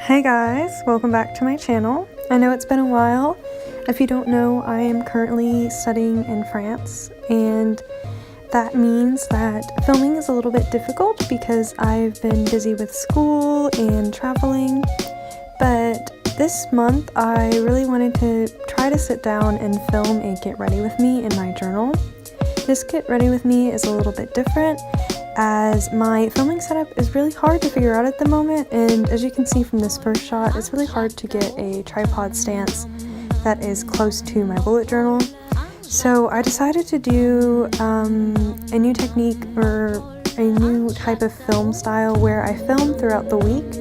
Hey guys, welcome back to my channel. I know it's been a while. If you don't know, I am currently studying in France, and that means that filming is a little bit difficult because I've been busy with school and traveling. But this month I really wanted to try to sit down and film a Get Ready With Me in my journal. This Get Ready With Me is a little bit different, as my filming setup is really hard to figure out at the moment, and as you can see from this first shot, it's really hard to get a tripod stance that is close to my bullet journal. So I decided to do a new technique, or a new type of film style, where I film throughout the week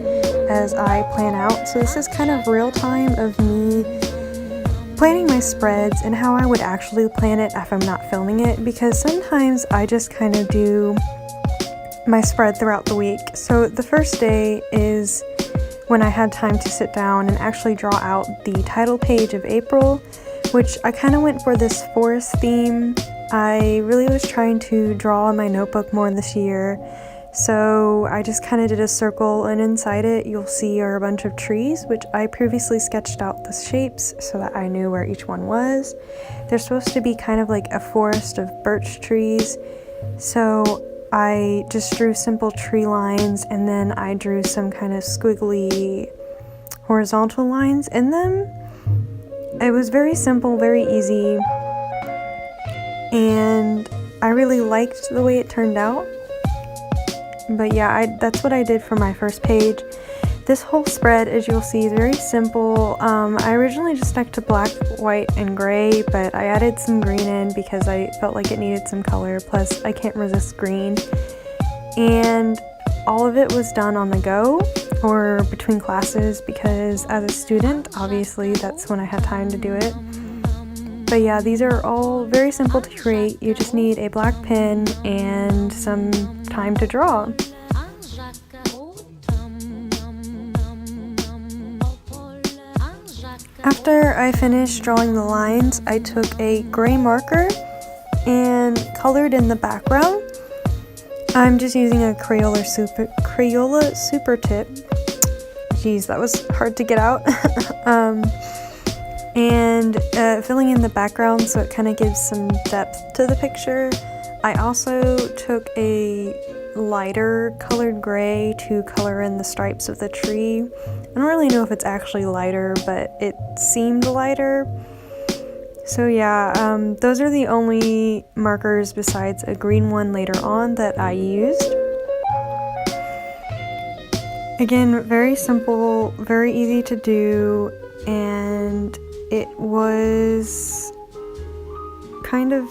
as I plan out. So this is kind of real time of me planning my spreads and how I would actually plan it if I'm not filming it, because sometimes I just kind of do my spread throughout the week. So the first day is when I had time to sit down and actually draw out the title page of April, which I kind of went for this forest theme. I really was trying to draw in my notebook more this year, so I just kind of did a circle, and inside it you'll see are a bunch of trees, which I previously sketched out the shapes so that I knew where each one was. They're supposed to be kind of like a forest of birch trees, so I just drew simple tree lines, and then I drew some kind of squiggly horizontal lines in them. It was very simple, very easy, and I really liked the way it turned out. But yeah, that's what I did for my first page. This whole spread, as you'll see, is very simple. I originally just stuck to black, white, and gray, but I added some green in because I felt like it needed some color, plus I can't resist green. And all of it was done on the go, or between classes, because as a student, obviously that's when I had time to do it. But yeah, these are all very simple to create. You just need a black pen and some time to draw. After I finished drawing the lines, I took a gray marker and colored in the background. I'm just using a Crayola Super Tip. Jeez, that was hard to get out. And filling in the background so it kind of gives some depth to the picture. I also took a lighter colored gray to color in the stripes of the tree. I don't really know if it's actually lighter, but it seemed lighter. So yeah, those are the only markers besides a green one later on that I used. Again, very simple, very easy to do, and it was kind of,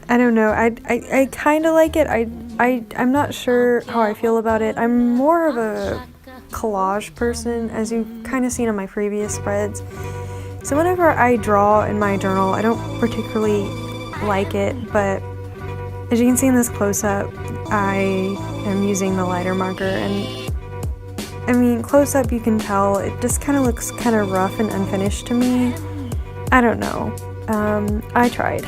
I don't know, I kind of like it. I'm not sure how I feel about it. I'm more of a collage person, as you've kind of seen on my previous spreads. So whenever I draw in my journal, I don't particularly like it, but as you can see in this close-up, I am using the lighter marker, and I mean, close-up you can tell it just kind of looks kind of rough and unfinished to me. I don't know. I tried.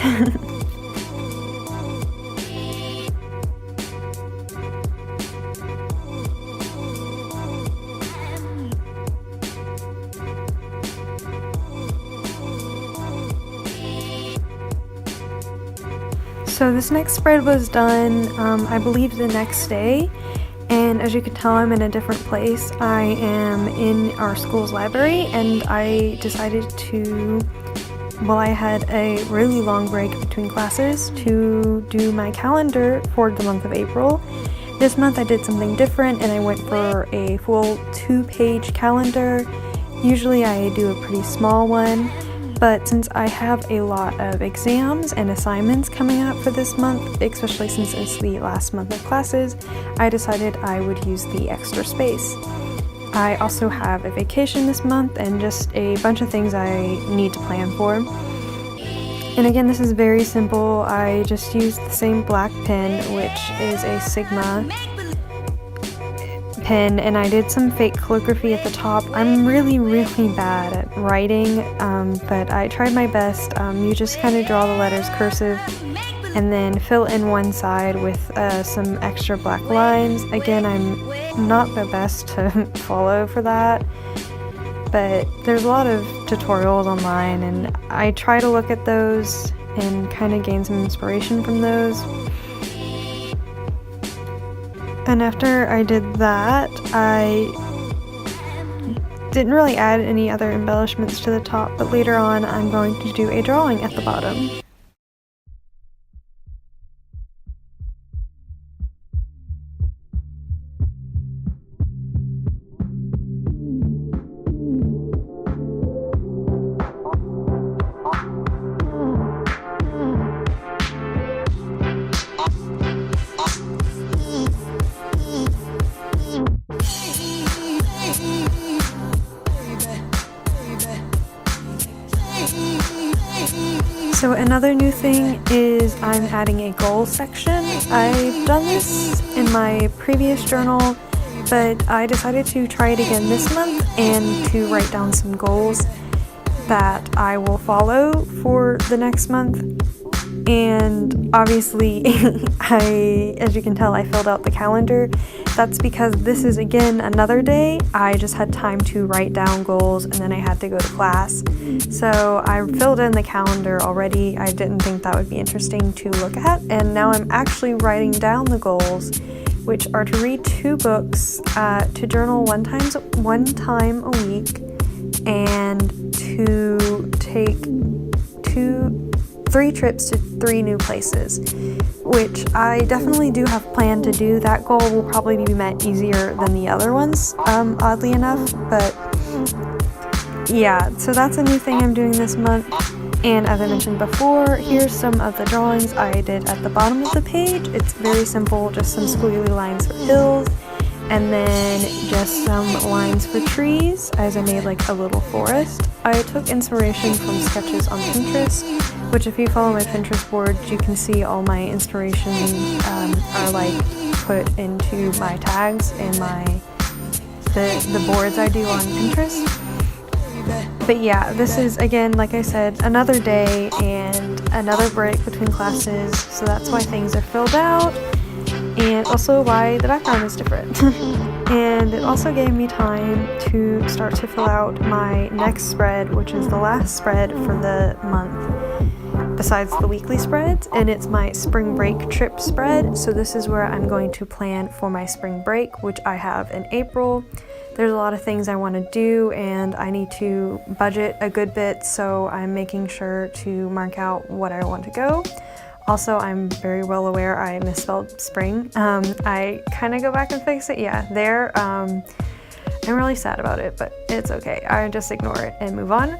So this next spread was done, I believe, the next day, and as you can tell, I'm in a different place. I am in our school's library, and I decided to, well, I had a really long break between classes, to do my calendar for the month of April. This month I did something different, and I went for a full 2-page calendar. Usually I do a pretty small one, but since I have a lot of exams and assignments coming up for this month, especially since it's the last month of classes, I decided I would use the extra space. I also have a vacation this month and just a bunch of things I need to plan for. And again, this is very simple. I just used the same black pen, which is a Sigma pen, and I did some fake calligraphy at the top. I'm really bad at writing, but I tried my best. You just kind of draw the letters cursive and then fill in one side with some extra black lines. Again, I'm not the best to follow for that, but there's a lot of tutorials online, and I try to look at those and kind of gain some inspiration from those. And after I did that, I didn't really add any other embellishments to the top, but later on I'm going to do a drawing at the bottom. So another new thing is I'm adding a goals section. I've done this in my previous journal, but I decided to try it again this month and to write down some goals that I will follow for the next month. And obviously, as you can tell, I filled out the calendar. That's because this is, again, another day. I just had time to write down goals and then I had to go to class. So I filled in the calendar already. I didn't think that would be interesting to look at. And now I'm actually writing down the goals, which are to read 2 books, to journal one time a week, and to take 3 trips to 3 new places, which I definitely do have planned to do. That goal will probably be met easier than the other ones, oddly enough, but yeah, so that's a new thing I'm doing this month. And as I mentioned before, here's some of the drawings I did at the bottom of the page. It's very simple, just some squiggly lines for hills, and then just some lines for trees, as I made like a little forest. I took inspiration from sketches on Pinterest, which if you follow my Pinterest board, you can see all my inspiration are like put into my tags and the boards I do on Pinterest. But yeah, this is, again, like I said, another day and another break between classes, so that's why things are filled out, and also why the background is different. And it also gave me time to start to fill out my next spread, which is the last spread for the month, besides the weekly spreads, and it's my spring break trip spread. So this is where I'm going to plan for my spring break, which I have in April. There's a lot of things I want to do, and I need to budget a good bit, so I'm making sure to mark out what I want to go. Also, I'm very well aware I misspelled spring. I kind of go back and fix it. Yeah, there. I'm really sad about it, but it's okay. I just ignore it and move on.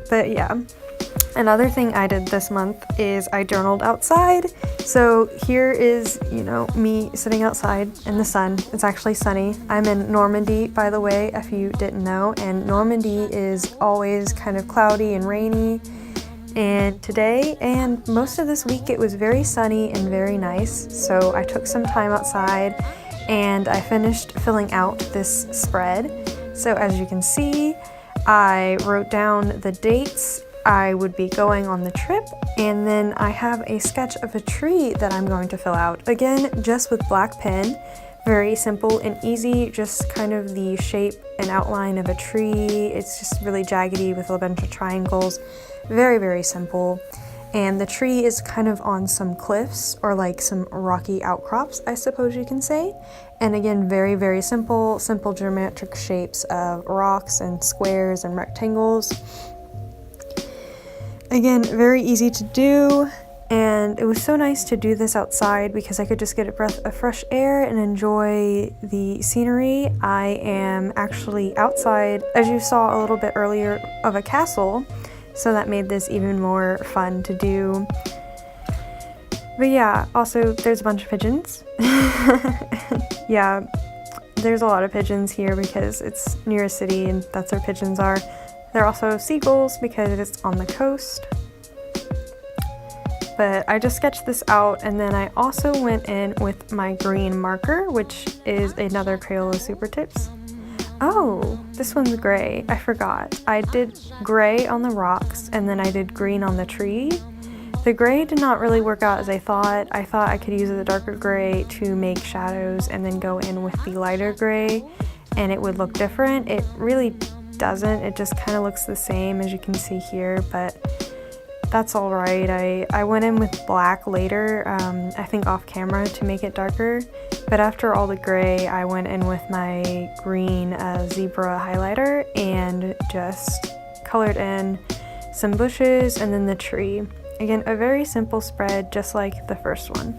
But yeah. Another thing I did this month is I journaled outside. So here is, me sitting outside in the sun. It's actually sunny. I'm in Normandy, by the way, if you didn't know, and Normandy is always kind of cloudy and rainy. And today and most of this week it was very sunny and very nice. So I took some time outside and I finished filling out this spread. So as you can see, I wrote down the dates I would be going on the trip, and then I have a sketch of a tree that I'm going to fill out. Again, just with black pen, very simple and easy, just kind of the shape and outline of a tree. It's just really jaggedy with a bunch of triangles. Very, very simple. And the tree is kind of on some cliffs or like some rocky outcrops, I suppose you can say. And again, very, very simple geometric shapes of rocks and squares and rectangles. Again, very easy to do, and it was so nice to do this outside because I could just get a breath of fresh air and enjoy the scenery. I am actually outside, as you saw a little bit earlier, of a castle, so that made this even more fun to do. But yeah, also there's a bunch of pigeons. Yeah, there's a lot of pigeons here because it's near a city and that's where pigeons are. There are also seagulls because it's on the coast. But I just sketched this out, and then I also went in with my green marker, which is another Crayola Super Tips. Oh, this one's gray. I forgot. I did gray on the rocks, and then I did green on the tree. The gray did not really work out as I thought. I thought I could use the darker gray to make shadows and then go in with the lighter gray and it would look different. It really doesn't. It just kind of looks the same as you can see here, but that's all right. I went in with black later, I think off camera, to make it darker, but after all the gray, I went in with my green zebra highlighter and just colored in some bushes and then the tree. Again, a very simple spread, just like the first one.